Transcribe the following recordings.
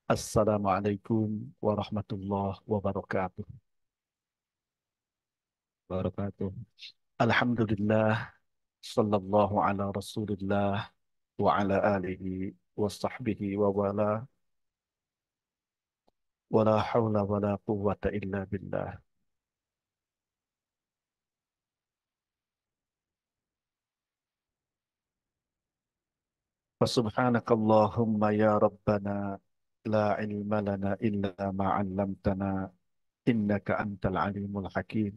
Assalamualaikum warahmatullahi wabarakatuh. Wabarakatuh. Alhamdulillah, sallallahu ala rasulillah wa ala alihi wa sahbihi wa wala hawla wala quwwata illa billah. Fasubhanakallahumma ya Rabbana la ilma lana illa ma 'allamtana innaka antal alimul hakim.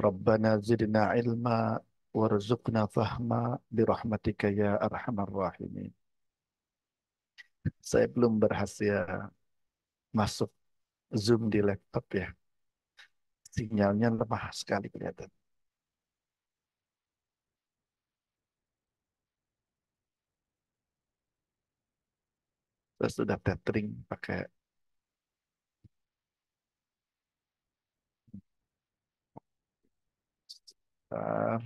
Rabbana zidna ilma warzuqna fahma birahmatika ya arhamar rahimin. Saya belum berhasil masuk Zoom di laptop ya. Sinyalnya lemah sekali kelihatan. Saya sudah tethering pakai uh,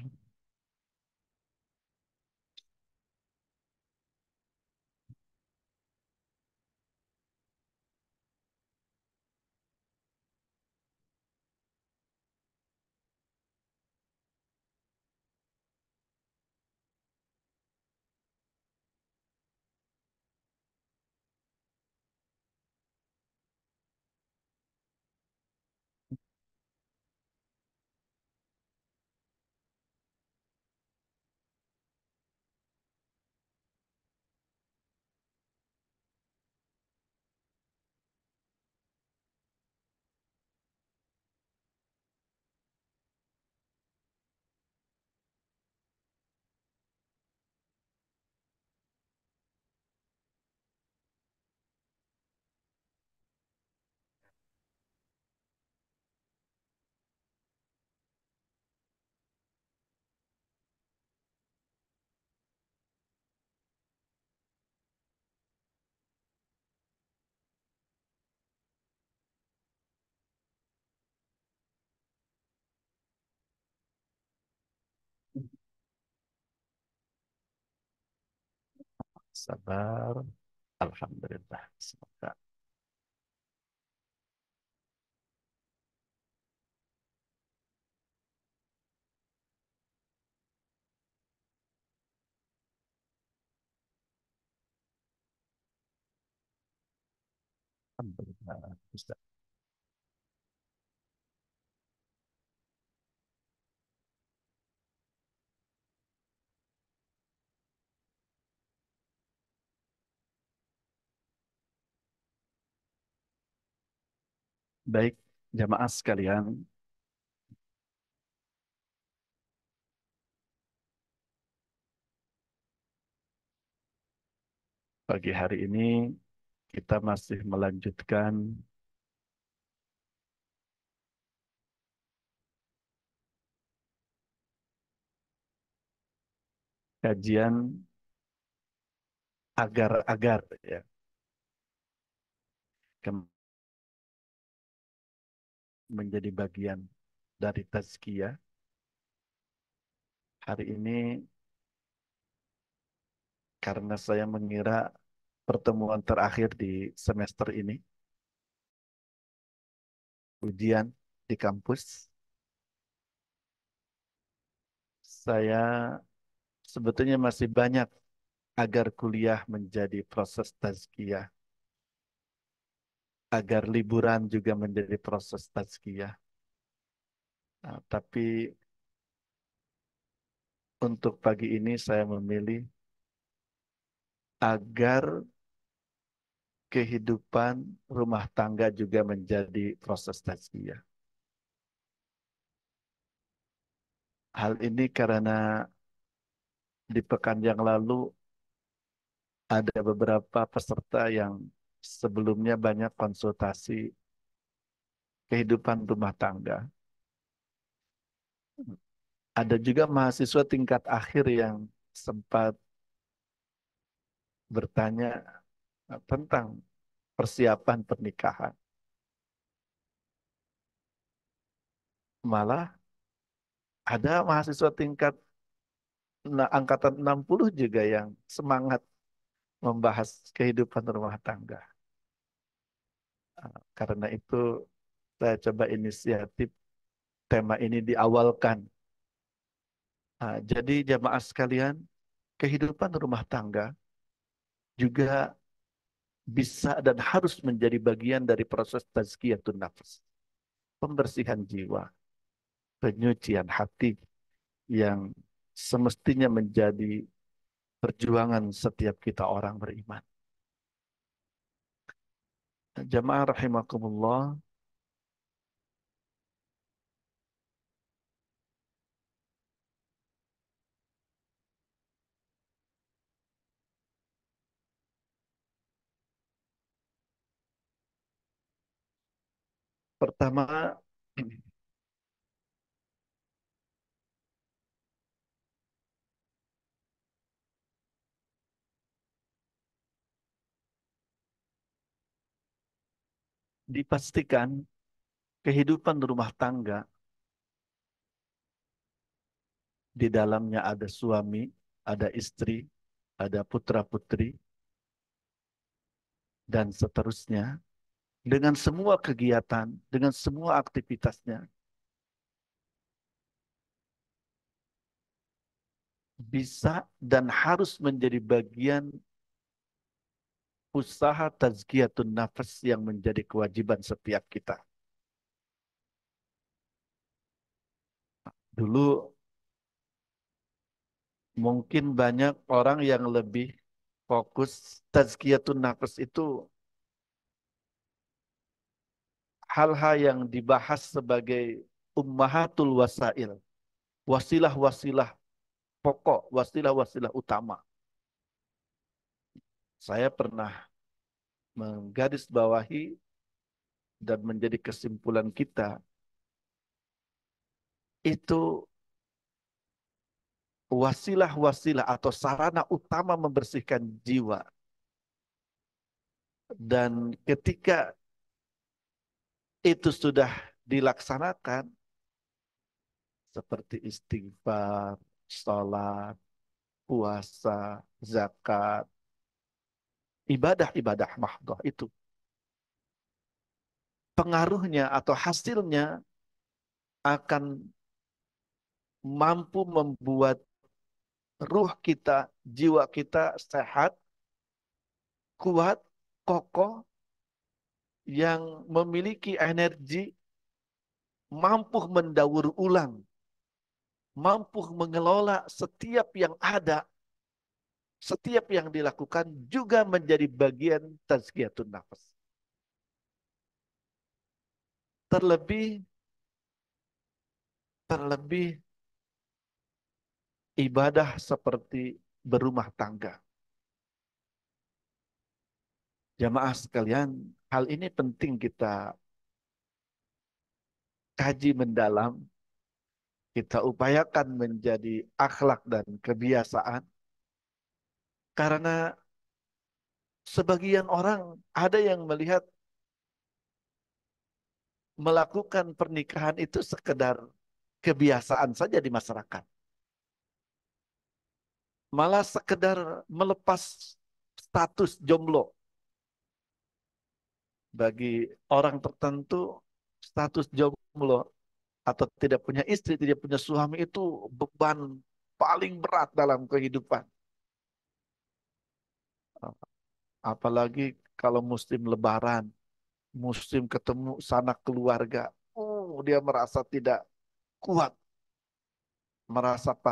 sabar. Alhamdulillah. Semoga. Alhamdulillah. Bisa. Baik, jamaah sekalian, pagi hari ini kita masih melanjutkan kajian agar-agar ya, Kem- menjadi bagian dari tazkiyah. Hari ini karena saya mengira pertemuan terakhir di semester ini, ujian di kampus, saya sebetulnya masih banyak agar kuliah menjadi proses tazkiyah, agar liburan juga menjadi proses tazkiyah. Nah, tapi untuk pagi ini saya memilih agar kehidupan rumah tangga juga menjadi proses tazkiyah. Hal ini karena di pekan yang lalu ada beberapa peserta yang sebelumnya banyak konsultasi kehidupan rumah tangga. Ada juga mahasiswa tingkat akhir yang sempat bertanya tentang persiapan pernikahan. Malah ada mahasiswa tingkat angkatan 60 juga yang semangat membahas kehidupan rumah tangga. Karena itu saya coba inisiatif tema ini diawalkan. Jadi jamaah sekalian, kehidupan rumah tangga juga bisa dan harus menjadi bagian dari proses tazkiyatun nafs, pembersihan jiwa, penyucian hati yang semestinya menjadi perjuangan setiap kita orang beriman. Jamaah rahimakumullah, pertama dipastikan kehidupan rumah tangga di dalamnya ada suami, ada istri, ada putra-putri, dan seterusnya. Dengan semua kegiatan, dengan semua aktivitasnya, bisa dan harus menjadi bagian usaha tazkiyatun nafas yang menjadi kewajiban setiap kita. Dulu mungkin banyak orang yang lebih fokus tazkiyatun nafas itu hal-hal yang dibahas sebagai ummahatul wasail, wasilah-wasilah pokok, wasilah-wasilah utama. Saya pernah menggarisbawahi dan menjadi kesimpulan kita itu wasilah-wasilah atau sarana utama membersihkan jiwa. Dan ketika itu sudah dilaksanakan seperti istighfar, sholat, puasa, zakat, ibadah-ibadah mahdoh itu pengaruhnya atau hasilnya akan mampu membuat ruh kita, jiwa kita sehat, kuat, kokoh, yang memiliki energi, mampu mendaur ulang, mampu mengelola setiap yang ada, setiap yang dilakukan juga menjadi bagian tazkiyatun nafas. Terlebih, terlebih ibadah seperti berumah tangga. Jamaah sekalian, hal ini penting kita kaji mendalam, kita upayakan menjadi akhlak dan kebiasaan, karena sebagian orang ada yang melihat melakukan pernikahan itu sekedar kebiasaan saja di masyarakat. Malah sekedar melepas status jomblo. Bagi orang tertentu, status jomblo atau tidak punya istri, tidak punya suami itu beban paling berat dalam kehidupan. Apalagi kalau musim lebaran, musim ketemu sanak keluarga. Dia merasa tidak kuat, merasa uh,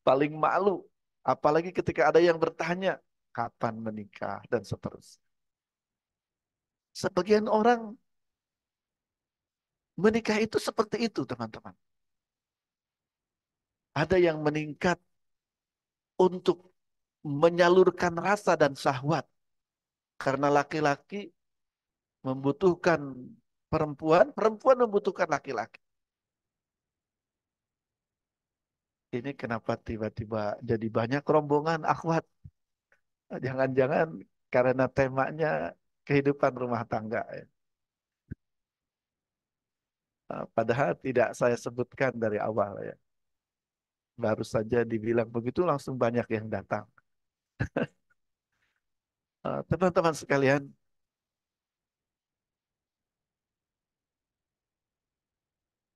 paling malu. Apalagi ketika ada yang bertanya, kapan menikah dan seterusnya. Sebagian orang menikah itu seperti itu, teman-teman. Ada yang meningkat untuk menyalurkan rasa dan syahwat. Karena laki-laki membutuhkan perempuan, perempuan membutuhkan laki-laki. Ini kenapa tiba-tiba jadi banyak rombongan akhwat? Jangan-jangan karena temanya kehidupan rumah tangga, ya. Padahal tidak saya sebutkan dari awal, ya. Baru saja dibilang begitu langsung banyak yang datang. teman-teman sekalian,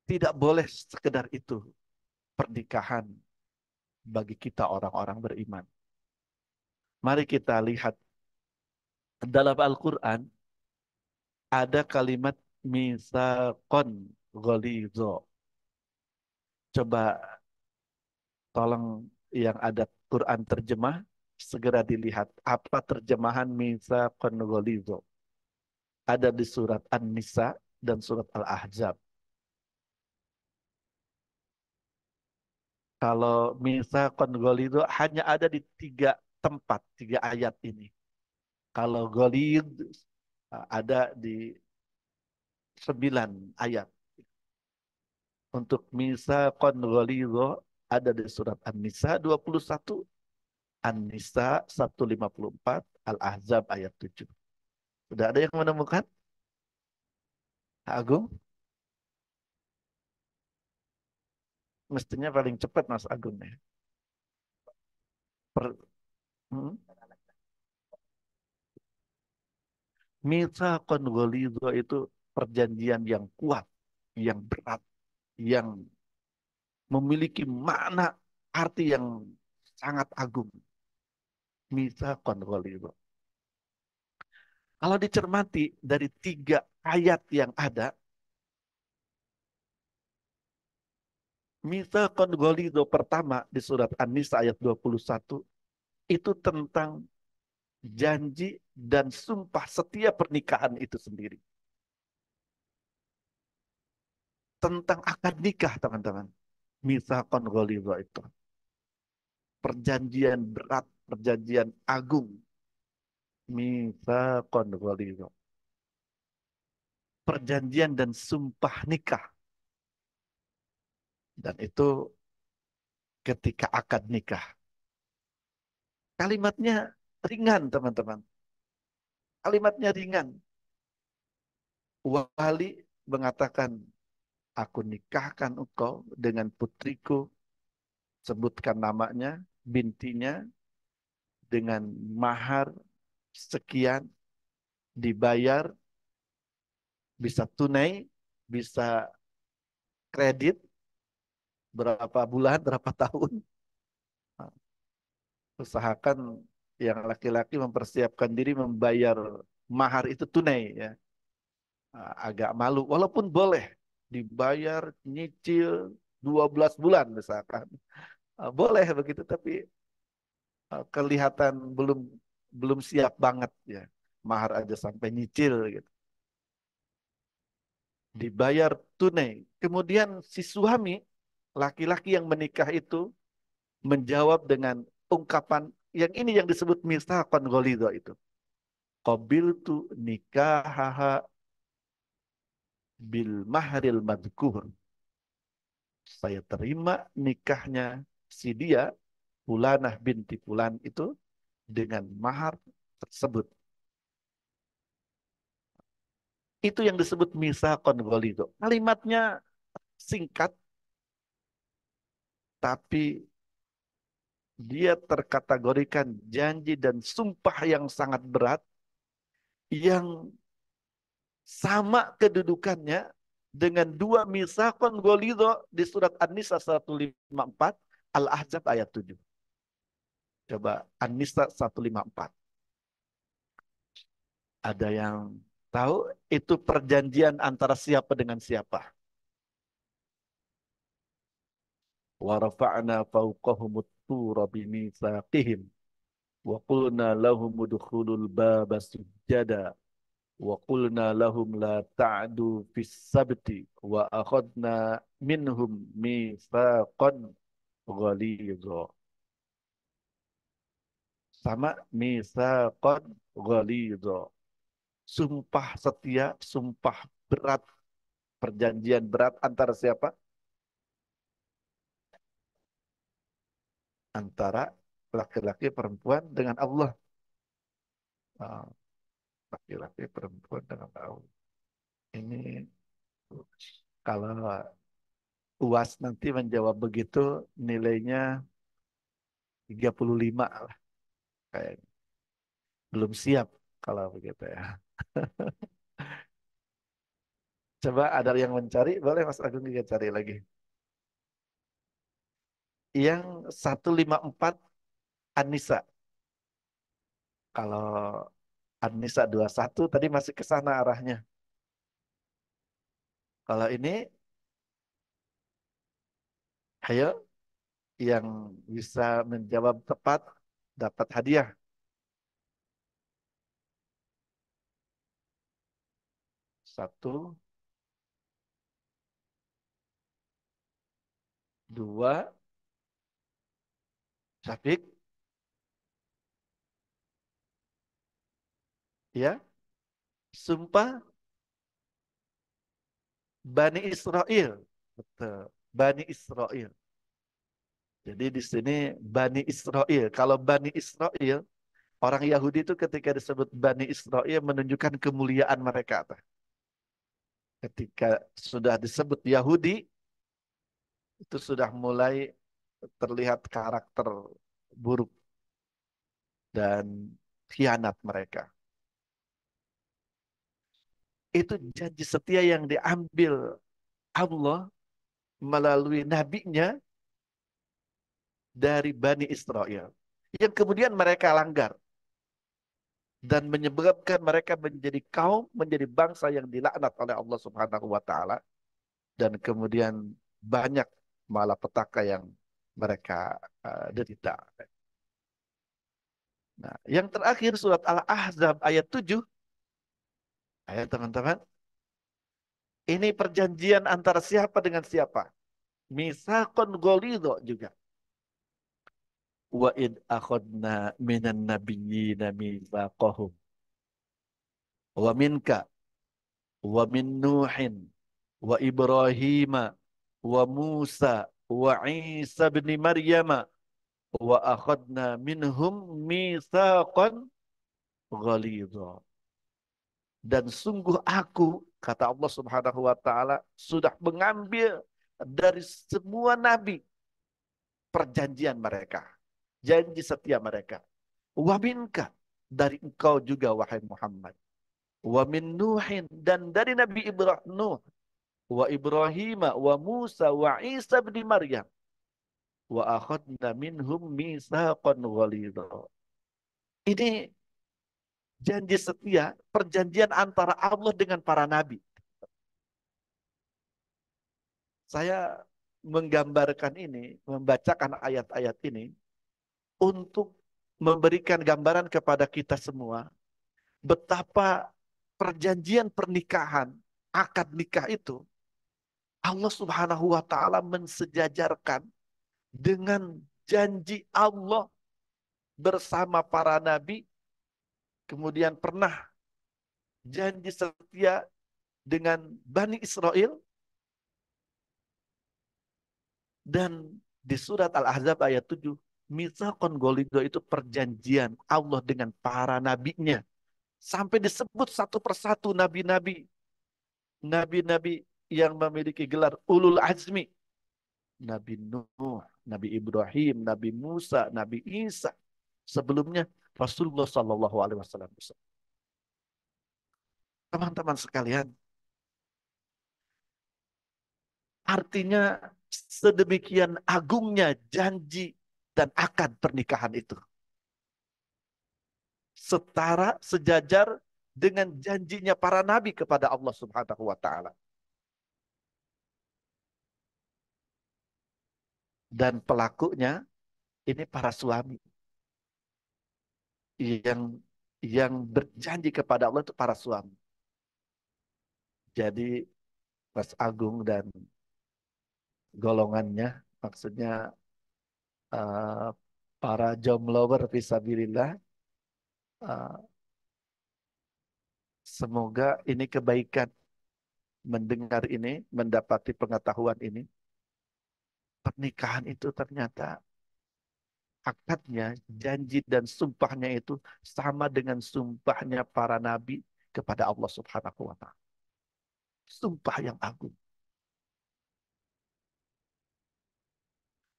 tidak boleh sekedar itu pernikahan bagi kita orang-orang beriman. Mari kita lihat dalam Al-Quran ada kalimat misaqon ghalidho. Coba tolong yang ada Quran terjemah, segera dilihat apa terjemahan misaqon ghalidho. Ada di surat An-Nisa dan surat Al-Ahzab. Kalau misaqon ghalidho hanya ada di tiga tempat, tiga ayat ini. Kalau ghalid ada di 9 ayat. Untuk misaqon ghalidho ada di surat An-Nisa 21, An-Nisa 154, Al-Ahzab ayat 7. Sudah ada yang menemukan? Agung? Mestinya paling cepat Mas Agung ya. Per, hmm? Mitsaqon ghalidho itu perjanjian yang kuat, yang berat, yang memiliki makna arti yang sangat agung. Mitsaqon ghalidho. Kalau dicermati dari 3 ayat yang ada, Mitsaqon ghalidho pertama di surat An-Nisa ayat 21 itu tentang janji dan sumpah setiap pernikahan itu sendiri. Tentang akad nikah, teman-teman. Mitsaqon ghalidho itu. Perjanjian berat, perjanjian agung. Mitsaqon ghalidho. Perjanjian dan sumpah nikah. Dan itu ketika akad nikah. Kalimatnya ringan, teman-teman. Kalimatnya ringan. Wali mengatakan, aku nikahkan engkau dengan putriku, sebutkan namanya, bintinya, dengan mahar sekian, dibayar, bisa tunai, bisa kredit, berapa bulan, berapa tahun. Usahakan yang laki-laki mempersiapkan diri membayar mahar itu tunai ya. Agak malu, walaupun boleh dibayar nyicil 12 bulan misalkan. Boleh begitu, tapi kelihatan belum belum siap banget ya. Mahar aja sampai nyicil gitu. Dibayar tunai. Kemudian si suami, laki-laki yang menikah itu menjawab dengan ungkapan yang ini yang disebut mitsaqan ghalidho itu. Qabiltu nikahaha bil mahril madkur. Saya terima nikahnya si dia, Fulanah binti Fulan itu dengan mahar tersebut. Itu yang disebut mitsaqan ghalidho. Kalimatnya singkat, tapi dia terkategorikan janji dan sumpah yang sangat berat, yang sama kedudukannya dengan 2 mitsaqan ghalidho di surat An-Nisa 154, Al-Ahzab ayat 7. Coba An-Nisa 154. Ada yang tahu itu perjanjian antara siapa dengan siapa? Wa rafa'na fawqahumut tura bimitsaqihim wa qulna lahum udkhulul baba sujada wa qulna lahum la ta'du fis sabti wa akhadna minhum mitsaqan ghalidha. Sama mitsaqan ghalidha. Sumpah setia, sumpah berat, perjanjian berat antara siapa? Antara laki-laki perempuan dengan Allah. Ah, laki-laki perempuan dengan Allah. Ini kalau UAS nanti menjawab begitu nilainya 35 lah kayaknya. Belum siap. kalau begitu ya. Coba ada yang mencari, boleh Mas Agung juga cari lagi. Yang 154 An-Nisa. Kalau An-Nisa 21 tadi masih ke sana arahnya. Kalau ini, ayo yang bisa menjawab tepat dapat hadiah. Satu, dua, Syafiq, ya. Sumpah Bani Israel. Betul. Bani Israel. Jadi di sini Bani Israel. Kalau Bani Israel, orang Yahudi itu ketika disebut Bani Israel menunjukkan kemuliaan mereka. Ketika sudah disebut Yahudi, itu sudah mulai terlihat karakter buruk dan khianat mereka. Itu janji setia yang diambil Allah melalui nabinya dari Bani Israel. Yang kemudian mereka langgar. Dan menyebabkan mereka menjadi kaum, menjadi bangsa yang dilaknat oleh Allah Subhanahu wa taala dan kemudian banyak malapetaka yang mereka derita. Nah, yang terakhir surat Al-Ahzab ayat 7. Ayat teman-teman, ini perjanjian antara siapa dengan siapa? Misakon golido juga. Wa id akhadna minan nabiyyina mitsaqahum wa minka wa min Nuhin wa Ibrahim wa Musa wa Isa bin Maryam wa akhadna minhum mitsaqan ghalidha. Dan sungguh aku, kata Allah Subhanahu wa taala, sudah mengambil dari semua nabi perjanjian mereka, janji setia mereka. Wa minka, dari engkau juga wahai Muhammad. Wa min Nuhin, dan dari Nabi Ibrahim Nuh, wa Ibrahim wa Musa wa Isa bin Maryam wa akhadna minhum mitsaqan ghalidha. Ini janji setia, perjanjian antara Allah dengan para nabi. Saya menggambarkan ini, membacakan ayat-ayat ini untuk memberikan gambaran kepada kita semua betapa perjanjian pernikahan, akad nikah itu Allah Subhanahu wa taala mensejajarkan dengan janji Allah bersama para nabi, kemudian pernah janji setia dengan Bani Israel, dan di surat Al-Ahzab ayat 7, Mitsaqon Golido itu perjanjian Allah dengan para nabinya. Sampai disebut satu persatu nabi-nabi. Nabi-nabi yang memiliki gelar Ulul Azmi. Nabi Nuh, Nabi Ibrahim, Nabi Musa, Nabi Isa. Sebelumnya Rasulullah Sallallahu Alaihi Wasallam. Teman-teman sekalian, artinya sedemikian agungnya janji dan akad pernikahan itu. Setara, sejajar dengan janjinya para nabi kepada Allah Subhanahu wa taala. Dan pelakunya ini para suami yang berjanji kepada Allah itu para suami. Jadi Mas Agung dan golongannya, maksudnya eh, para jomblower fisabilillah, eh, semoga ini kebaikan mendengar ini, mendapati pengetahuan ini. Pernikahan itu ternyata akadnya, janji dan sumpahnya itu sama dengan sumpahnya para nabi kepada Allah Subhanahu wa taala. Sumpah yang agung.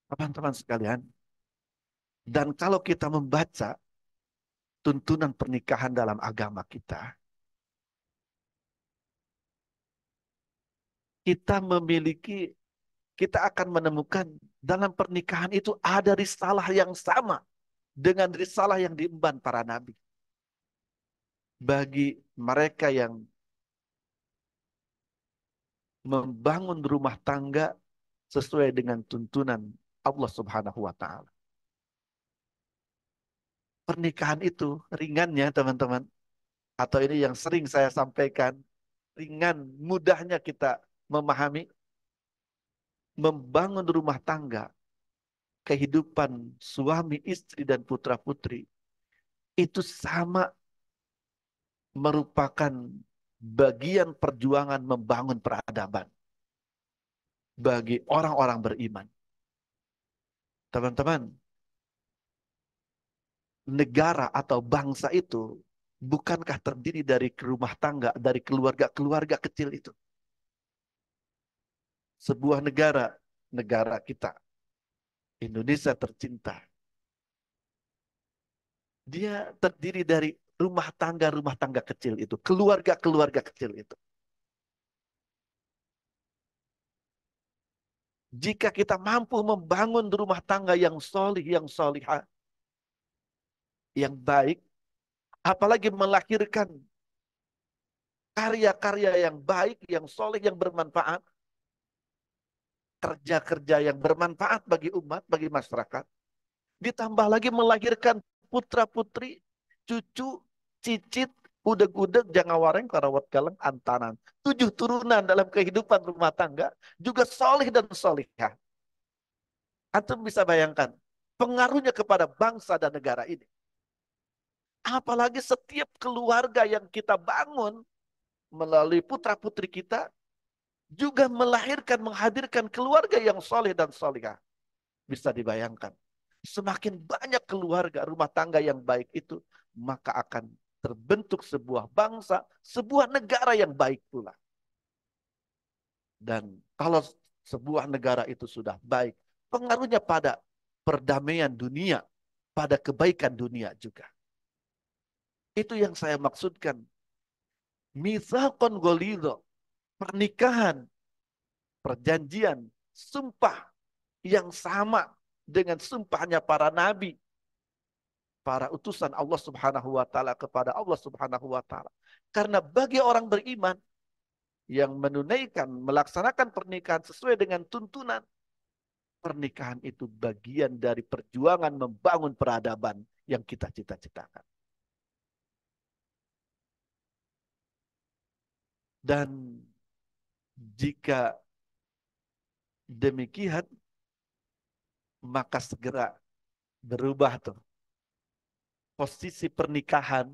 Teman-teman sekalian, dan kalau kita membaca tuntunan pernikahan dalam agama kita, kita memiliki, kita akan menemukan dalam pernikahan itu ada risalah yang sama dengan risalah yang diemban para nabi. Bagi mereka yang membangun rumah tangga sesuai dengan tuntunan Allah Subhanahu wa taala. Pernikahan itu ringannya teman-teman, atau ini yang sering saya sampaikan, ringan mudahnya kita memahami, membangun rumah tangga, kehidupan suami, istri dan putra-putri itu sama, merupakan bagian perjuangan membangun peradaban bagi orang-orang beriman. Teman-teman, negara atau bangsa itu bukankah terdiri dari rumah tangga, dari keluarga-keluarga kecil itu? Sebuah negara, negara kita, Indonesia tercinta, dia terdiri dari rumah tangga kecil itu, keluarga-keluarga kecil itu. Jika kita mampu membangun rumah tangga yang solih, yang solihah, yang baik, apalagi melahirkan karya-karya yang baik, yang soleh, yang bermanfaat, kerja-kerja yang bermanfaat bagi umat, bagi masyarakat, ditambah lagi melahirkan putra-putri, cucu, cicit, udeg-udeg, jangawareng, karawat galang, antanan. 7 turunan dalam kehidupan rumah tangga, juga soleh dan solihah. Antum bisa bayangkan pengaruhnya kepada bangsa dan negara ini. Apalagi setiap keluarga yang kita bangun melalui putra-putri kita, juga melahirkan, menghadirkan keluarga yang soleh dan solihah. Bisa dibayangkan. Semakin banyak keluarga, rumah tangga yang baik itu, maka akan terbentuk sebuah bangsa, sebuah negara yang baik pula. Dan kalau sebuah negara itu sudah baik, pengaruhnya pada perdamaian dunia, pada kebaikan dunia juga. Itu yang saya maksudkan. Mitsaqan ghalidha, pernikahan, perjanjian, sumpah yang sama dengan sumpahnya para nabi, para utusan Allah Subhanahu wa taala kepada Allah Subhanahu wa taala. Karena bagi orang beriman yang menunaikan, melaksanakan pernikahan sesuai dengan tuntunan, pernikahan itu bagian dari perjuangan membangun peradaban yang kita cita-citakan. Dan jika demikian, maka segera berubah tuh posisi pernikahan,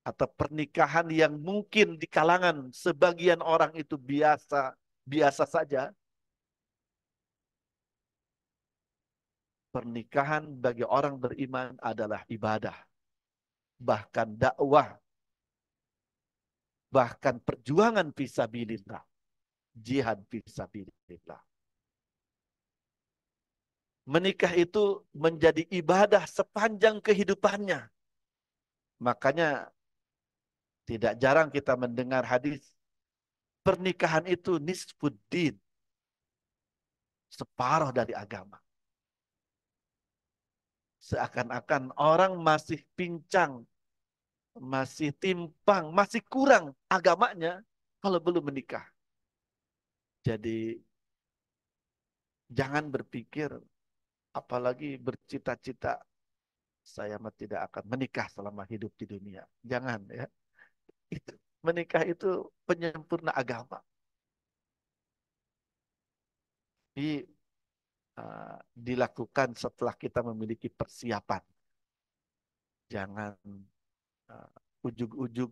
atau pernikahan yang mungkin di kalangan sebagian orang itu biasa biasa saja. Pernikahan bagi orang beriman adalah ibadah, bahkan dakwah, bahkan perjuangan fisabilillah, jihad fisabilillah. Menikah itu menjadi ibadah sepanjang kehidupannya. Makanya tidak jarang kita mendengar hadis, pernikahan itu nisfuddin, separuh dari agama. Seakan-akan orang masih pincang, masih timpang, masih kurang agamanya kalau belum menikah. Jadi jangan berpikir, apalagi bercita-cita, saya mah tidak akan menikah selama hidup di dunia. Jangan ya. Itu, menikah itu penyempurna agama. Ini dilakukan setelah kita memiliki persiapan. Jangan ujug-ujug,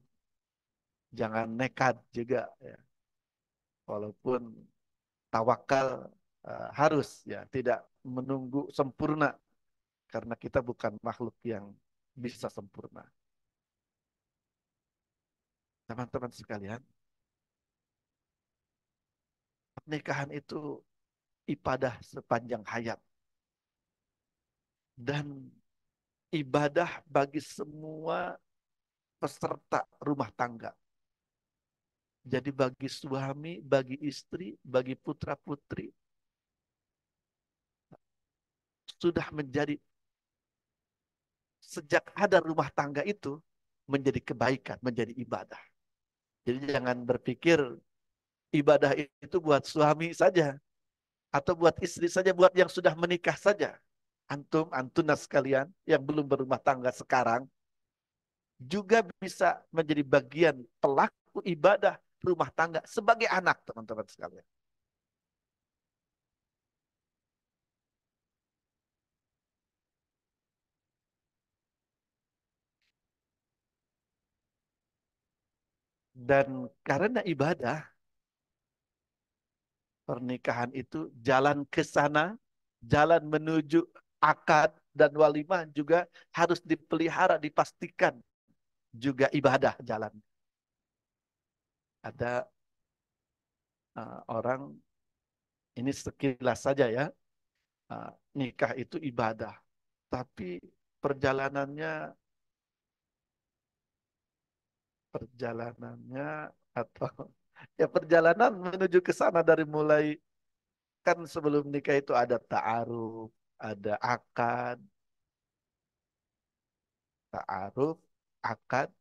jangan nekat juga ya. Walaupun tawakal harus ya, tidak menunggu sempurna karena kita bukan makhluk yang bisa sempurna. Teman-teman sekalian, pernikahan itu ibadah sepanjang hayat, dan ibadah bagi semua peserta rumah tangga. Jadi bagi suami, bagi istri, bagi putra-putri, sudah menjadi, sejak ada rumah tangga itu, menjadi kebaikan, menjadi ibadah. Jadi jangan berpikir ibadah itu buat suami saja, atau buat istri saja, buat yang sudah menikah saja. Antum, antunas sekalian yang belum berumah tangga sekarang, juga bisa menjadi bagian pelaku ibadah rumah tangga sebagai anak, teman-teman sekalian. Dan karena ibadah, pernikahan itu jalan ke sana, jalan menuju akad dan walimah juga harus dipelihara, dipastikan juga ibadah jalan. Ada orang, ini sekilas saja ya, nikah itu ibadah, tapi perjalanannya perjalanannya atau ya perjalanan menuju ke sana dari mulai, kan sebelum nikah itu ada ta'aruf, ada akad, ta'aruf, akad,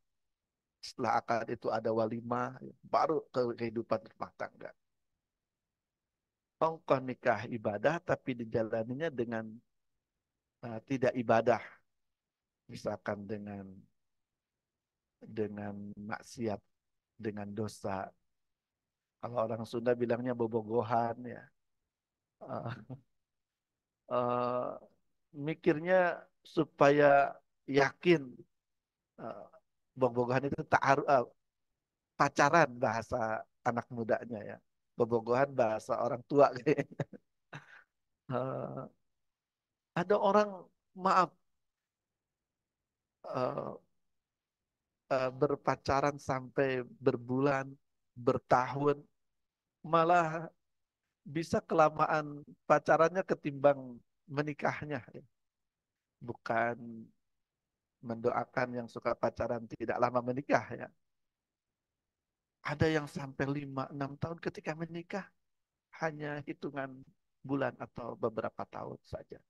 setelah akad itu ada walimah, baru ke kehidupan rumah tangga. Ongkong nikah ibadah tapi dijalaninya dengan tidak ibadah, misalkan dengan maksiat, dengan dosa. Kalau orang Sunda bilangnya bobogohan ya. Eh, eh, Mikirnya supaya yakin, eh, bobogohan itu pacaran bahasa anak mudanya ya. Bobogohan bahasa orang tua kayaknya. Eh, ada orang, maaf, eh, berpacaran sampai berbulan, bertahun, malah bisa kelamaan pacarannya ketimbang menikahnya. Ya. Bukan mendoakan yang suka pacaran tidak lama menikah ya. Ada yang sampai 5, 6 tahun ketika menikah, hanya hitungan bulan atau beberapa tahun saja.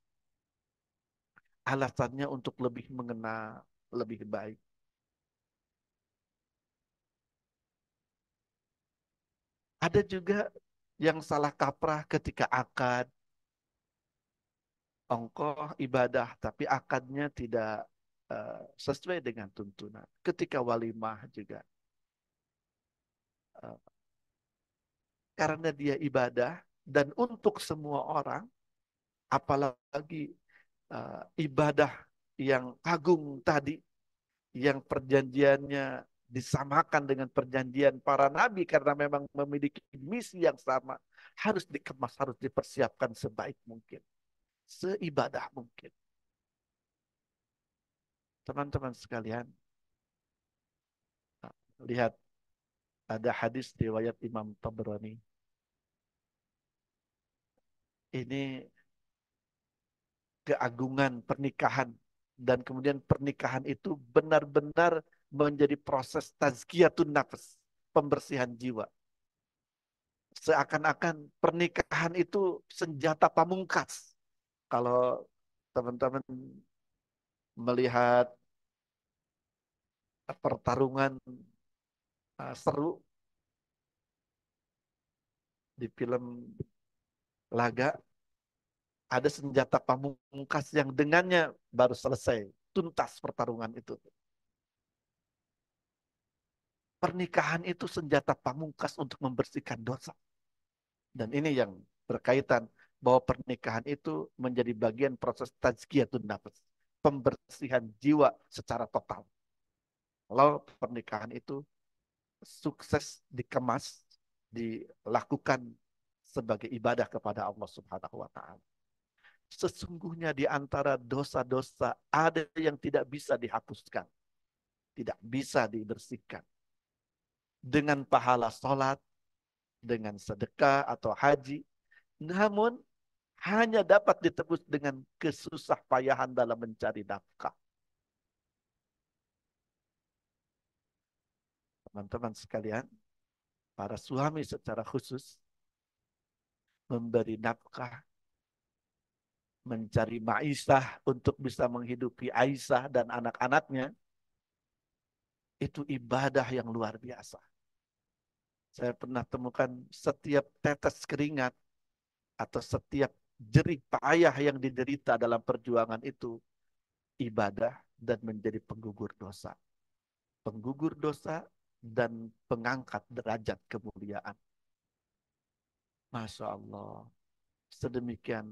Alasannya untuk lebih mengenal lebih baik. Ada juga yang salah kaprah ketika akad, ongkoh ibadah, tapi akadnya tidak sesuai dengan tuntunan. Ketika walimah juga, eh, karena dia ibadah dan untuk semua orang, apalagi ibadah yang agung tadi, yang perjanjiannya disamakan dengan perjanjian para nabi karena memang memiliki misi yang sama, harus dikemas, harus dipersiapkan sebaik mungkin, seibadah mungkin. Teman-teman sekalian, lihat ada hadis riwayat Imam Tabrani. Ini keagungan pernikahan, dan kemudian pernikahan itu benar-benar menjadi proses tazkiyatun nafs, pembersihan jiwa. Seakan-akan pernikahan itu senjata pamungkas. Kalau teman-teman melihat pertarungan seru di film laga, ada senjata pamungkas yang dengannya baru selesai, tuntas pertarungan itu. Pernikahan itu senjata pamungkas untuk membersihkan dosa. Dan ini yang berkaitan bahwa pernikahan itu menjadi bagian proses tazkiyatun nafs, pembersihan jiwa secara total. Kalau pernikahan itu sukses dikemas, dilakukan sebagai ibadah kepada Allah Subhanahu wa taala. Sesungguhnya di antara dosa-dosa ada yang tidak bisa dihapuskan, tidak bisa dibersihkan. Dengan pahala sholat, dengan sedekah atau haji, namun hanya dapat ditebus dengan kesusah payahan dalam mencari nafkah. teman-teman sekalian, para suami secara khusus memberi nafkah, mencari maisah untuk bisa menghidupi Aisyah dan anak-anaknya, itu ibadah yang luar biasa. Saya pernah temukan setiap tetes keringat atau setiap jerih payah yang diderita dalam perjuangan itu ibadah dan menjadi penggugur dosa. Penggugur dosa dan pengangkat derajat kemuliaan. Masya Allah. Sedemikian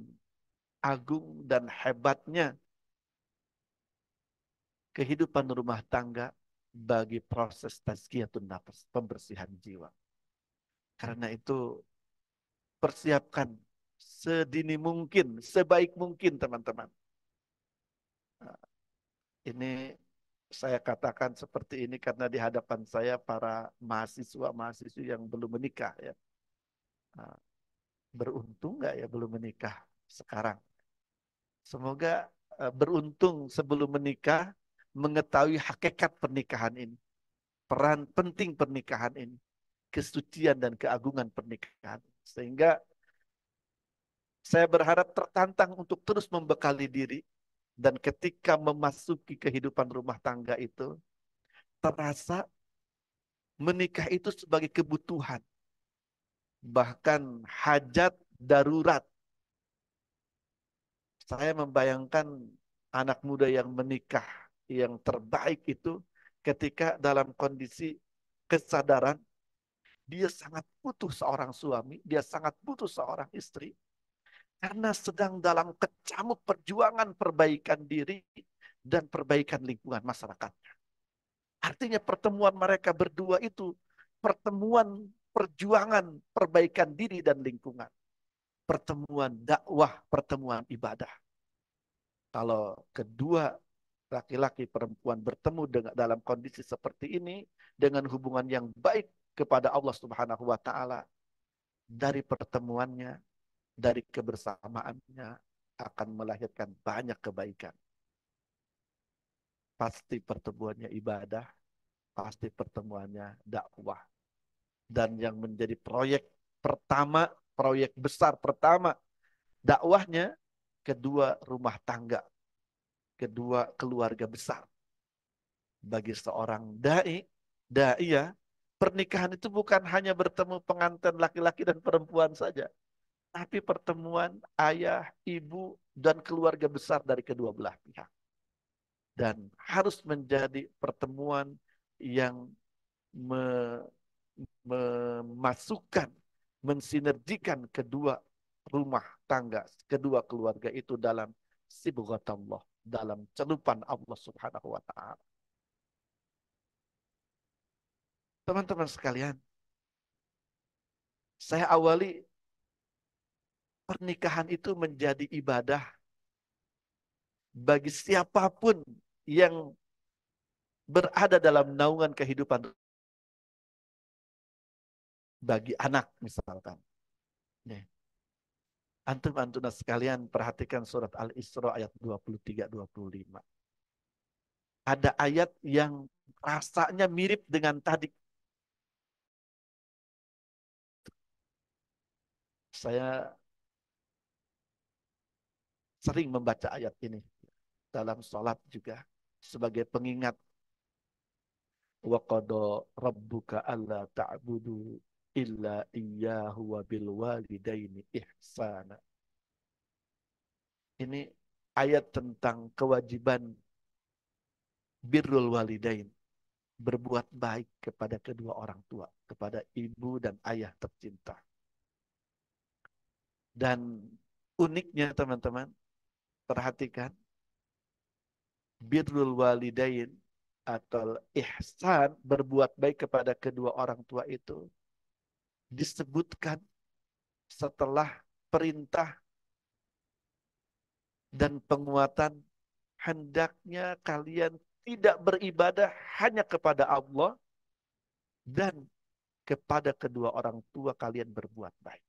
agung dan hebatnya kehidupan rumah tangga bagi proses tazkiyatun nafs, pembersihan jiwa. Karena itu persiapkan sedini mungkin, sebaik mungkin teman-teman. Ini saya katakan seperti ini karena di hadapan saya para mahasiswa-mahasiswi yang belum menikah ya. Nah, beruntung nggak ya belum menikah sekarang? Semoga beruntung sebelum menikah mengetahui hakikat pernikahan ini, peran penting pernikahan ini, kesucian dan keagungan pernikahan. Sehingga saya berharap tertantang untuk terus membekali diri dan ketika memasuki kehidupan rumah tangga itu terasa menikah itu sebagai kebutuhan, bahkan hajat darurat. Saya membayangkan anak muda yang menikah yang terbaik itu ketika dalam kondisi kesadaran dia sangat butuh seorang suami, dia sangat butuh seorang istri karena sedang dalam kecamuk perjuangan perbaikan diri dan perbaikan lingkungan masyarakat. Artinya pertemuan mereka berdua itu pertemuan perjuangan perbaikan diri dan lingkungan. Pertemuan dakwah, pertemuan ibadah. Kalau kedua laki-laki perempuan bertemu dengan dalam kondisi seperti ini dengan hubungan yang baik kepada Allah Subhanahu wa taala, dari pertemuannya, dari kebersamaannya akan melahirkan banyak kebaikan. Pasti pertemuannya ibadah, pasti pertemuannya dakwah. Dan yang menjadi proyek pertama, proyek besar pertama dakwahnya, kedua rumah tangga, kedua keluarga besar. Bagi seorang da'i, pernikahan itu bukan hanya bertemu pengantin laki-laki dan perempuan saja, tapi pertemuan ayah, ibu, dan keluarga besar dari kedua belah pihak. Dan harus menjadi pertemuan yang memasukkan, mensinergikan kedua rumah tangga, kedua keluarga itu dalam sibghatullah, dalam celupan Allah Subhanahu wa taala. Teman-teman sekalian, saya awali pernikahan itu menjadi ibadah bagi siapapun yang berada dalam naungan kehidupan, bagi anak misalkan. Nih, antum-antuna sekalian perhatikan surat Al-Isra ayat 23-25. Ada ayat yang rasanya mirip dengan tadi. Saya sering membaca ayat ini dalam sholat juga sebagai pengingat. Wa qada rabbuka alla ta'budu illa iyyahu wa bil walidaini ihsana. Ini ayat tentang kewajiban birrul walidain, berbuat baik kepada kedua orang tua, kepada ibu dan ayah tercinta. Dan uniknya teman-teman, perhatikan birrul walidain atau ihsan, berbuat baik kepada kedua orang tua itu disebutkan setelah perintah dan penguatan hendaknya kalian tidak beribadah hanya kepada Allah dan kepada kedua orang tua kalian berbuat baik.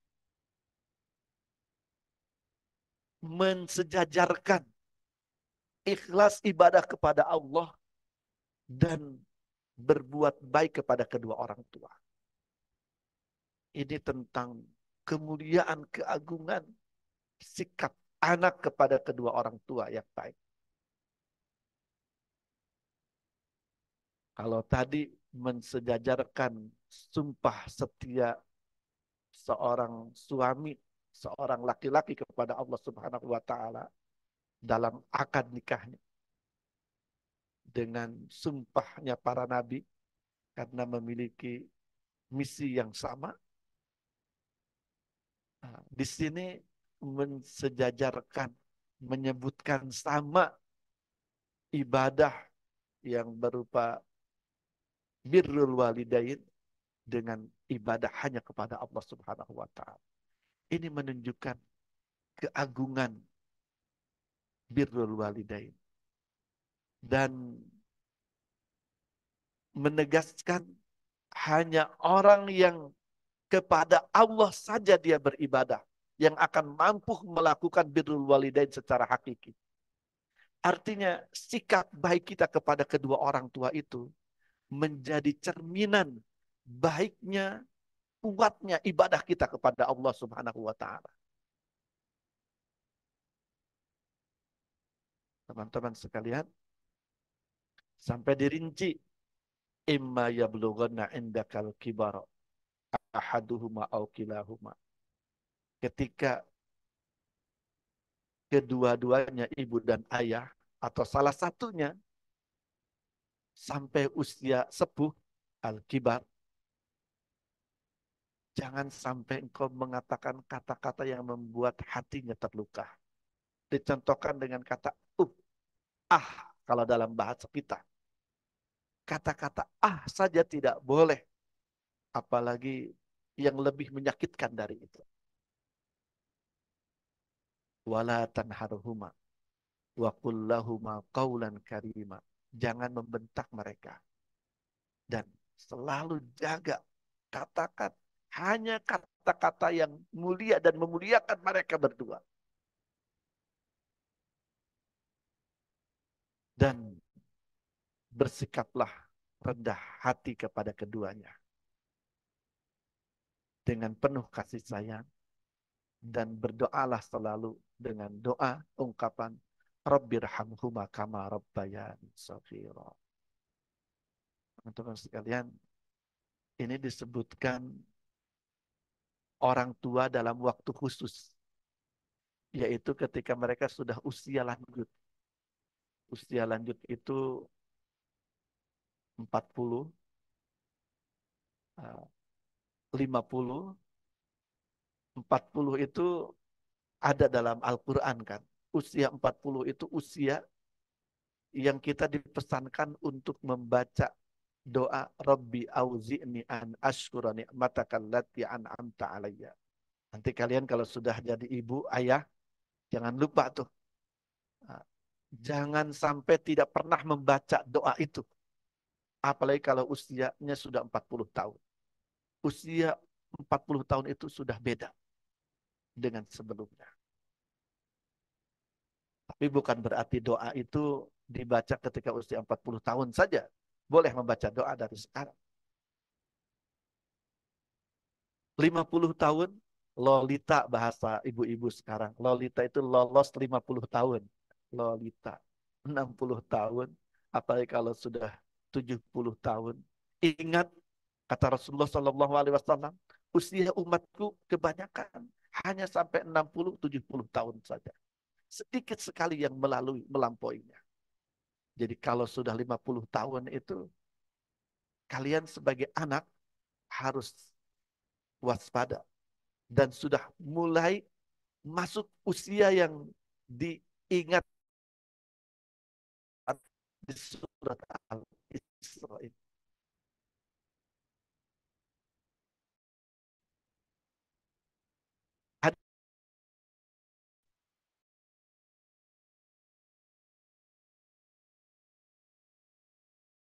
Mensejajarkan ikhlas ibadah kepada Allah dan berbuat baik kepada kedua orang tua. Ini tentang kemuliaan, keagungan sikap anak kepada kedua orang tua yang baik. Kalau tadi mensejajarkan sumpah setia seorang suami, seorang laki-laki kepada Allah Subhanahu wa taala dalam akad nikahnya dengan sumpahnya para nabi karena memiliki misi yang sama. Nah, di sini mensejajarkan, menyebutkan sama ibadah yang berupa birrul walidain dengan ibadah hanya kepada Allah Subhanahu wa taala. Ini menunjukkan keagungan birrul walidain dan menegaskan hanya orang yang kepada Allah saja dia beribadah yang akan mampu melakukan birrul walidain secara hakiki. Artinya sikap baik kita kepada kedua orang tua itu menjadi cerminan baiknya, kuatnya ibadah kita kepada Allah Subhanahu wa taala. Teman-teman sekalian, sampai dirinci imma yablughanna indakal kibar ahaduhuma aw kilahuma. Ketika kedua-duanya ibu dan ayah atau salah satunya sampai usia sepuh al-kibar, jangan sampai engkau mengatakan kata-kata yang membuat hatinya terluka. Dicontohkan dengan kata kalau dalam bahasa kita. Kata-kata saja tidak boleh, apalagi yang lebih menyakitkan dari itu. Wala tanharhuma wa qul lahuma qawlan karima. Jangan membentak mereka dan selalu jaga, katakan hanya kata-kata yang mulia dan memuliakan mereka berdua. Dan bersikaplah rendah hati kepada keduanya dengan penuh kasih sayang dan berdoalah selalu dengan doa ungkapan Rabbirhamhuma kama rabbayani shaghira. Teman-teman sekalian, ini disebutkan orang tua dalam waktu khusus, yaitu ketika mereka sudah usia lanjut. Usia lanjut itu 40, 50, 40 itu ada dalam Al-Quran kan. Usia 40 itu usia yang kita dipesankan untuk membaca doa Rabbi auzi'ni an ashkura ni'mataka allati an'amta alayya. Nanti kalian kalau sudah jadi ibu, ayah, jangan lupa tuh. Jangan sampai tidak pernah membaca doa itu. Apalagi kalau usianya sudah 40 tahun. Usia 40 tahun itu sudah beda dengan sebelumnya. Tapi bukan berarti doa itu dibaca ketika usia 40 tahun saja. Boleh membaca doa dari sekarang. 50 tahun, lolita bahasa ibu-ibu sekarang. Lolita itu lolos 50 tahun. Lolita. 60 tahun, apalagi kalau sudah 70 tahun. Ingat kata Rasulullah SAW, usia umatku kebanyakan hanya sampai 60-70 tahun saja. Sedikit sekali yang melampauinya. Jadi kalau sudah 50 tahun itu, kalian sebagai anak harus waspada. Dan sudah mulai masuk usia yang diingat di surat Al-Isra.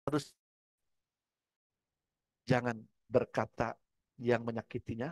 Harus jangan berkata yang menyakitinya,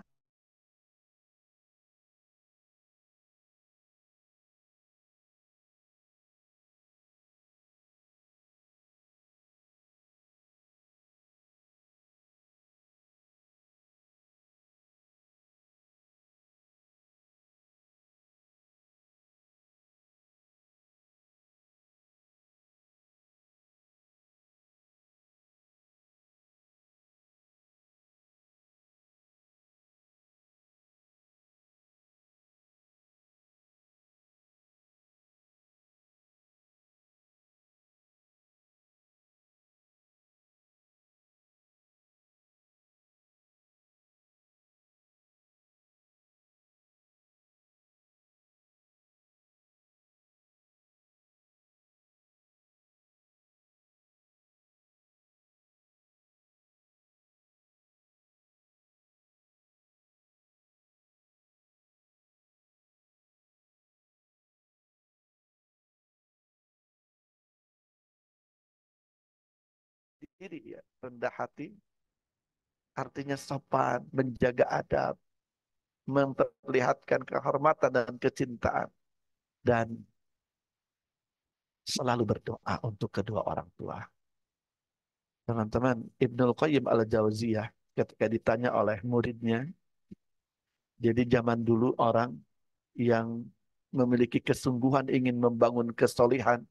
diri ya, rendah hati artinya sopan, menjaga adab, memperlihatkan kehormatan dan kecintaan dan selalu berdoa untuk kedua orang tua. Teman-teman, Ibnul Qayyim al-Jauziyah ketika ditanya oleh muridnya, jadi zaman dulu orang yang memiliki kesungguhan ingin membangun kesolihan,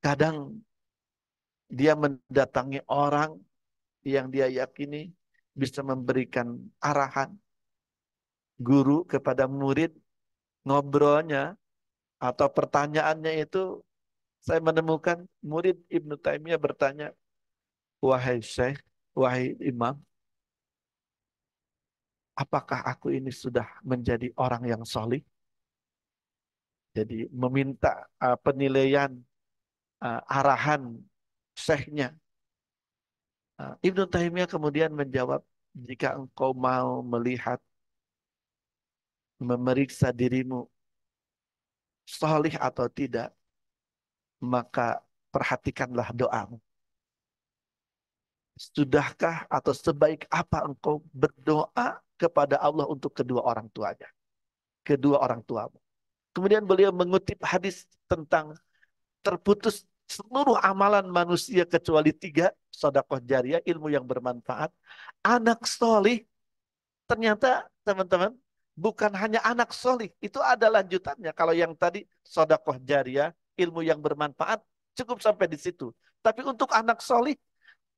kadang dia mendatangi orang yang dia yakini bisa memberikan arahan, guru kepada murid, ngobrolnya atau pertanyaannya itu saya menemukan murid Ibnu Taimiyah bertanya, wahai Syekh, wahai Imam, apakah aku ini sudah menjadi orang yang solih? Jadi meminta penilaian, arahan syekhnya. Ibnu Taimiyah kemudian menjawab, jika engkau mau melihat, memeriksa dirimu solih atau tidak, maka perhatikanlah doamu. Sudahkah atau sebaik apa engkau berdoa kepada Allah untuk kedua orang tuanya, kedua orang tuamu. Kemudian beliau mengutip hadis tentang terputus seluruh amalan manusia kecuali tiga, sedekah jariah, ilmu yang bermanfaat, anak solih. Ternyata teman-teman, bukan hanya anak solih, itu ada lanjutannya. Kalau yang tadi sedekah jariah, ilmu yang bermanfaat, cukup sampai di situ. Tapi untuk anak solih,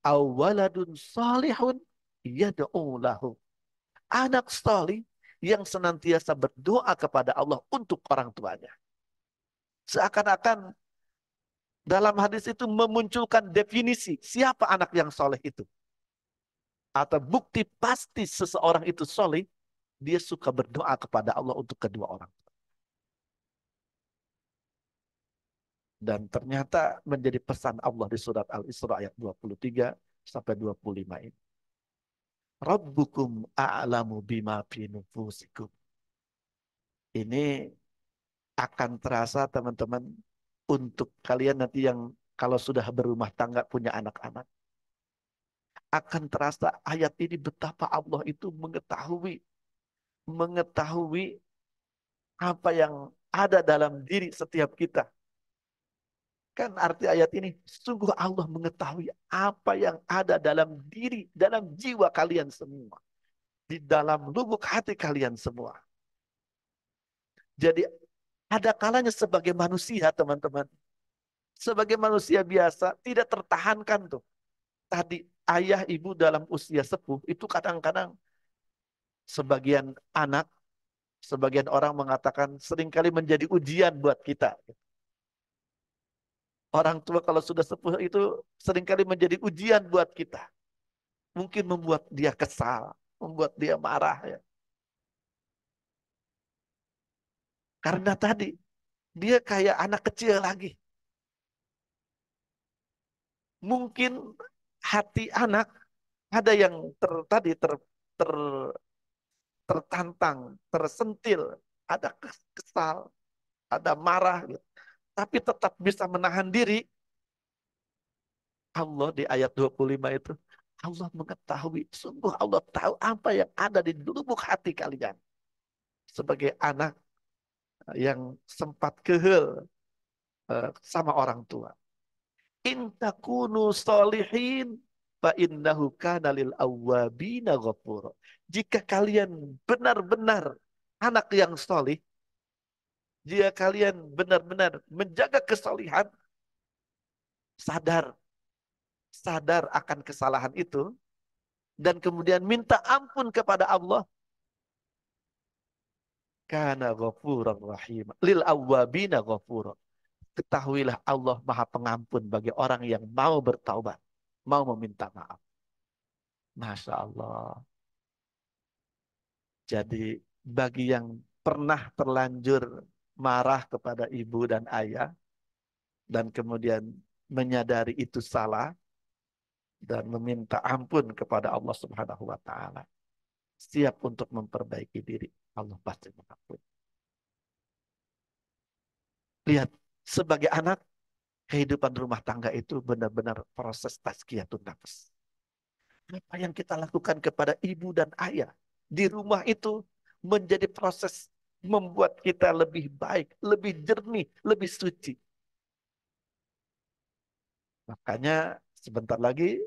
awaladun solihun yad'u lahu. Anak solih yang senantiasa berdoa kepada Allah untuk orang tuanya. Seakan-akan dalam hadis itu memunculkan definisi siapa anak yang soleh itu. Atau bukti pasti seseorang itu soleh, dia suka berdoa kepada Allah untuk kedua orang. Dan ternyata menjadi pesan Allah di surat Al-Isra ayat 23 sampai 25 ini. Rabbukum a'lamu bima fi nufusikum. Ini akan terasa teman-teman untuk kalian nanti yang kalau sudah berumah tangga punya anak-anak. Akan terasa ayat ini betapa Allah itu mengetahui apa yang ada dalam diri setiap kita. Kan arti ayat ini, sungguh Allah mengetahui apa yang ada dalam diri, dalam jiwa kalian semua. Di dalam lubuk hati kalian semua. Jadi ada kalanya sebagai manusia teman-teman. Sebagai manusia biasa tidak tertahankan tuh. Tadi ayah ibu dalam usia sepuh itu kadang-kadang sebagian anak, sebagian orang mengatakan seringkali menjadi ujian buat kita. Orang tua kalau sudah sepuh itu seringkali menjadi ujian buat kita. Mungkin membuat dia kesal, membuat dia marah ya. Karena tadi dia kayak anak kecil lagi. Mungkin hati anak ada yang ter, tertantang, tersentil, ada kesal, ada marah gitu. Tapi tetap bisa menahan diri. Allah di ayat 25 itu, Allah mengetahui, sungguh Allah tahu apa yang ada di lubuk hati kalian. Sebagai anak yang sempat kehel sama orang tua. In takunu solihin fa innahu kana lil awwabina ghafur. Jika kalian benar-benar anak yang solih, jika kalian benar-benar menjaga kesolihan, sadar sadar akan kesalahan itu dan kemudian minta ampun kepada Allah, kana ghafurur rahim lil awwabina ghafur. Ketahuilah Allah Maha Pengampun bagi orang yang mau bertaubat, mau meminta maaf. Masya Allah. Jadi bagi yang pernah terlanjur marah kepada ibu dan ayah dan kemudian menyadari itu salah dan meminta ampun kepada Allah Subhanahu wa taala, siap untuk memperbaiki diri, Allah pasti mengampuni. Lihat, sebagai anak kehidupan rumah tangga itu benar-benar proses tazkiyatun nafs. Apa yang kita lakukan kepada ibu dan ayah di rumah itu menjadi proses membuat kita lebih baik, lebih jernih, lebih suci. Makanya sebentar lagi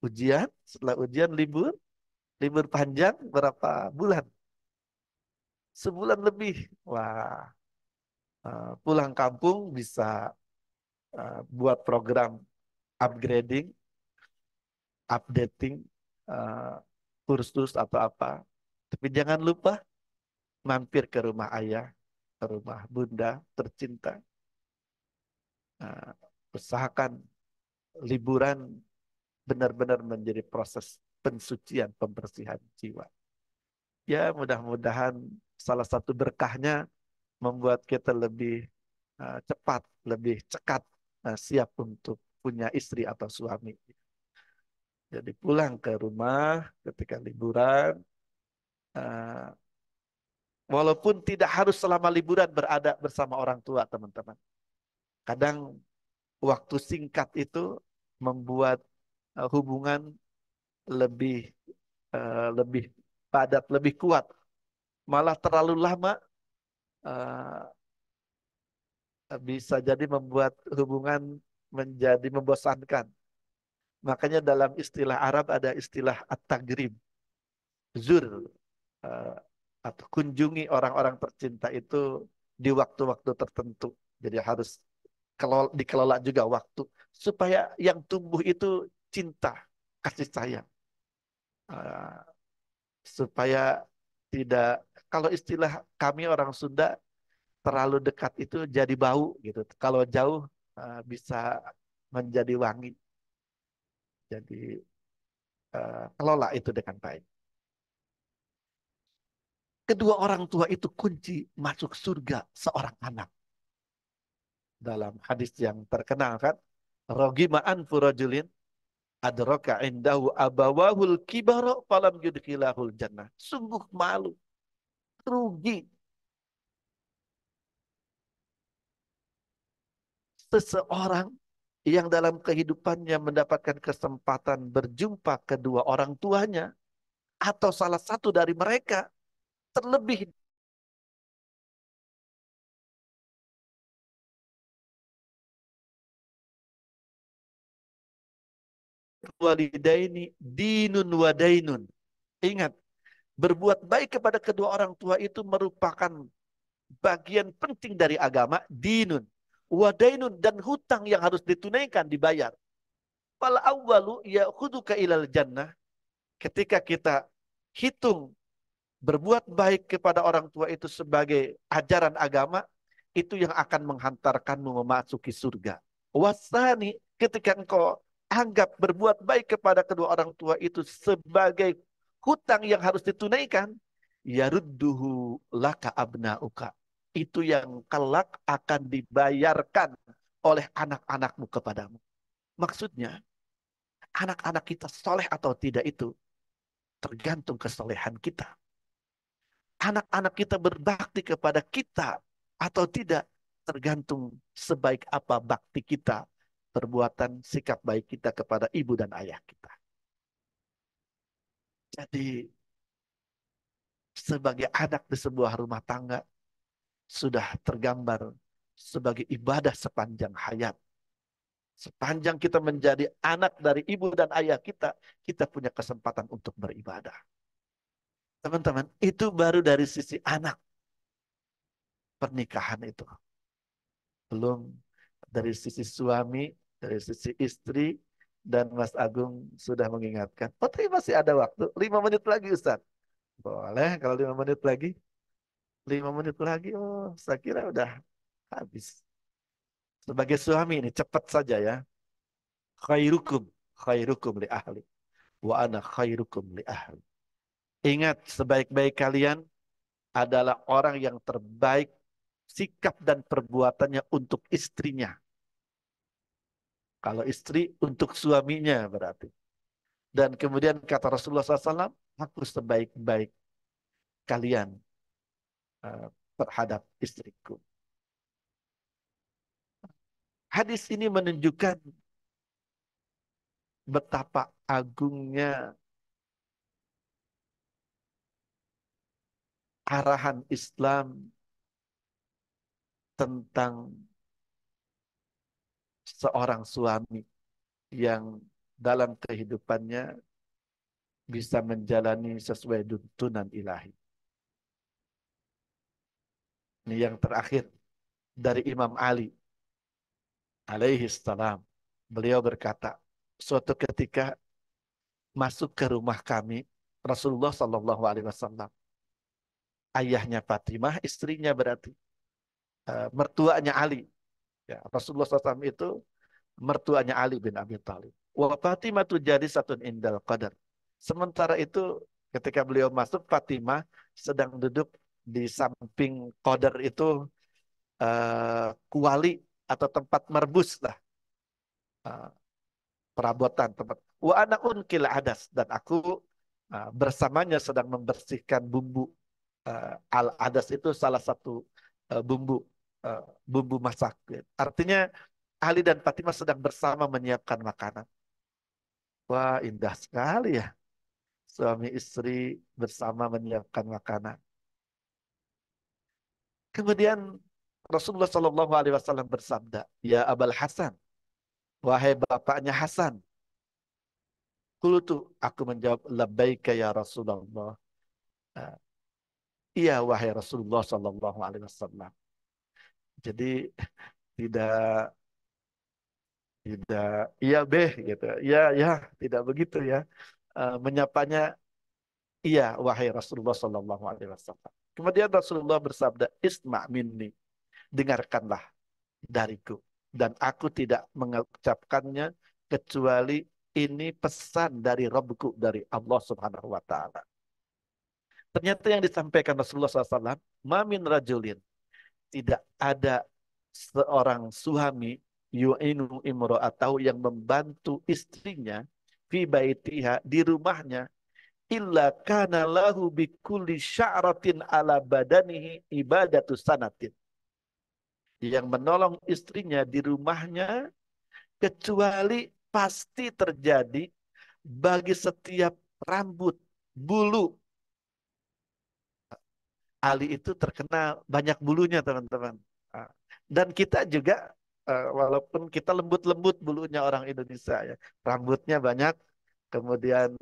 ujian, setelah ujian libur, libur panjang berapa bulan? Sebulan lebih. Wah, pulang kampung bisa buat program upgrading, updating, eh, kursus atau apa. Tapi jangan lupa mampir ke rumah ayah, ke rumah bunda tercinta. Eh, Usahakan liburan benar-benar menjadi proses pensucian, pembersihan jiwa. Ya, mudah-mudahan salah satu berkahnya membuat kita lebih cepat, lebih cekat siap untuk punya istri atau suami. Jadi pulang ke rumah ketika liburan, eh, walaupun tidak harus selama liburan berada bersama orang tua, teman-teman. Kadang waktu singkat itu membuat hubungan lebih lebih padat, lebih kuat. Malah terlalu lama eh, bisa jadi membuat hubungan menjadi membosankan. Makanya dalam istilah Arab ada istilah at-tagrib, zur, eh, atau kunjungi orang-orang tercinta itu di waktu-waktu tertentu. Jadi harus dikelola juga waktu supaya yang tumbuh itu cinta, kasih sayang. Eh, Supaya tidak, kalau istilah kami orang Sunda, terlalu dekat itu jadi bau gitu. Kalau jauh bisa menjadi wangi. Jadi kelola itu dengan baik. Kedua orang tua itu kunci masuk surga seorang anak. Dalam hadis yang terkenal kan, Rogima anfu rajulin adraka indahu abawahul kibara falam yudkhilahul jannah. Sungguh malu, rugi seseorang yang dalam kehidupannya mendapatkan kesempatan berjumpa kedua orang tuanya atau salah satu dari mereka, terlebih walidaini dinun wadainun. Ingat, berbuat baik kepada kedua orang tua itu merupakan bagian penting dari agama, dinun wadainun, dan hutang yang harus ditunaikan, dibayar. Fal awwalu ya'khuduka ilal jannah. Ketika kita hitung berbuat baik kepada orang tua itu sebagai ajaran agama, itu yang akan menghantarkanmu memasuki surga. Wasani, ketika engkau anggap berbuat baik kepada kedua orang tua itu sebagai hutang yang harus ditunaikan, yarudduhu laka abnauka. Itu yang kelak akan dibayarkan oleh anak-anakmu kepadamu. Maksudnya, anak-anak kita soleh atau tidak itu tergantung kesolehan kita. Anak-anak kita berbakti kepada kita atau tidak tergantung sebaik apa bakti kita, perbuatan sikap baik kita kepada ibu dan ayah kita. Jadi sebagai anak di sebuah rumah tangga sudah tergambar sebagai ibadah sepanjang hayat. Sepanjang kita menjadi anak dari ibu dan ayah kita, kita punya kesempatan untuk beribadah. Teman-teman, itu baru dari sisi anak pernikahan itu. Belum dari sisi suami, dari sisi istri, dan Mas Agung sudah mengingatkan. Oh, tapi masih ada waktu. 5 menit lagi, Ustaz. Boleh kalau 5 menit lagi. 5 menit lagi, oh saya kira udah habis. Sebagai suami ini cepat saja ya. Khairukum, khairukum li ahli. Wa ana khairukum li ahli. Ingat, sebaik-baik kalian adalah orang yang terbaik sikap dan perbuatannya untuk istrinya. Kalau istri untuk suaminya berarti. Dan kemudian kata Rasulullah SAW, aku sebaik-baik kalian terhadap istriku. Hadis ini menunjukkan betapa agungnya arahan Islam tentang seorang suami yang dalam kehidupannya bisa menjalani sesuai tuntunan ilahi. Ini yang terakhir dari Imam Ali alaihi salam. Beliau berkata, suatu ketika masuk ke rumah kami Rasulullah Shallallahu Alaihi Wasallam, ayahnya Fatimah, istrinya berarti mertuanya Ali. Ya, Rasulullah SAW itu mertuanya Ali bin Abi Thalib. Wa Fatimah tu jadi satu indal qadar. Sementara itu ketika beliau masuk, Fatimah sedang duduk di samping qadar itu, kuali atau tempat merebus lah, eh, perabotan tempat. Wa ana unkil adas, dan aku bersamanya sedang membersihkan bumbu. Al adas itu salah satu bumbu, bumbu masak. Artinya Ali dan Fatimah sedang bersama menyiapkan makanan. Wah, indah sekali ya. Suami istri bersama menyiapkan makanan. Kemudian Rasulullah Shallallahu Alaihi Wasallam bersabda, Ya Abul Hasan, wahai bapaknya Hasan. Qultu, aku menjawab, labbaika ya Rasulullah. Eh, Iya wahai Rasulullah Shallallahu Alaihi Wasallam. Jadi tidak tidak iya beh gitu. Ya ya, tidak begitu ya. Menyapanya iya wahai Rasulullah Shallallahu Alaihi Wasallam. Kemudian Rasulullah bersabda, Isma' minni, dengarkanlah dariku. Dan aku tidak mengucapkannya kecuali ini pesan dari Rabbku, dari Allah Subhanahu wa Ta'ala. Ternyata yang disampaikan Rasulullah SAW, Mamin rajulin, tidak ada seorang suami yu'inu imro'atahu, yang membantu istrinya fi baitiha, di rumahnya, illa kana lahu bikulli sya'ratin ala badanihi ibadatu sanatin, yang menolong istrinya di rumahnya, kecuali pasti terjadi bagi setiap rambut, bulu. Ali itu terkenal banyak bulunya, teman-teman. Ah, dan kita juga, walaupun kita lembut-lembut bulunya orang Indonesia ya, rambutnya banyak, kemudian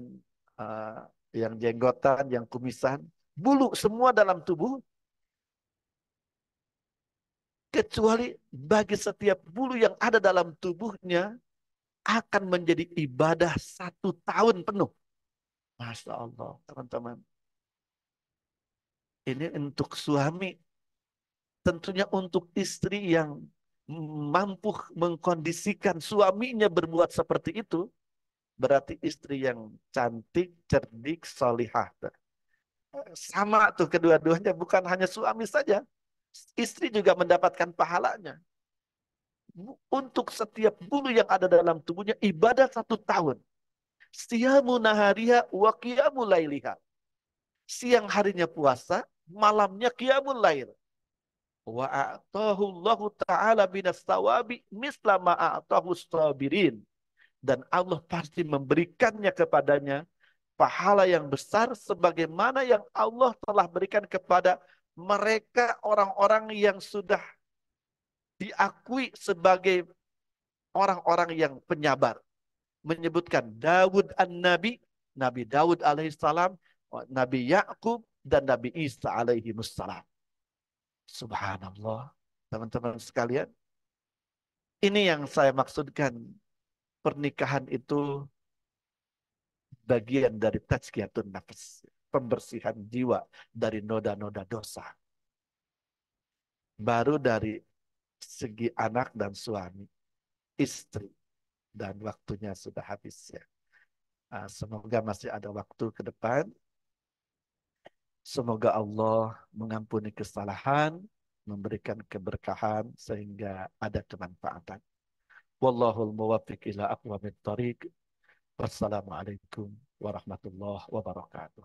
ah, yang jenggotan, yang kumisan, bulu semua dalam tubuh, kecuali bagi setiap bulu yang ada dalam tubuhnya akan menjadi ibadah 1 tahun penuh. Masya Allah, teman-teman. Ini untuk suami. Tentunya untuk istri yang mampu mengkondisikan suaminya berbuat seperti itu, berarti istri yang cantik, cerdik, solihah. Sama tuh kedua-duanya, bukan hanya suami saja. Istri juga mendapatkan pahalanya. Untuk setiap bulu yang ada dalam tubuhnya, ibadah 1 tahun. Siyamu nahariha wa qiyamul lailiha. Siang harinya puasa, malamnya qiyamul lail. Wa a'tahu Allah Ta'ala binas tawabi misla ma a'tahu sabirin. Dan Allah pasti memberikannya kepadanya pahala yang besar sebagaimana yang Allah telah berikan kepada mereka, orang-orang yang sudah diakui sebagai orang-orang yang penyabar. Menyebutkan Dawud an-Nabi, Nabi Dawud alaihissalam, Nabi Yakub, dan Nabi Isa alaihimussalam. Subhanallah. Teman-teman sekalian, ini yang saya maksudkan. Pernikahan itu bagian dari tazkiyatun nafs, pembersihan jiwa dari noda-noda dosa. Baru dari segi anak dan suami, istri, dan waktunya sudah habis ya. Semoga masih ada waktu ke depan. Semoga Allah mengampuni kesalahan, memberikan keberkahan sehingga ada kemanfaatan. Wallahul muwaffiq ila aqwamit thariq. Wassalamualaikum warahmatullahi wabarakatuh.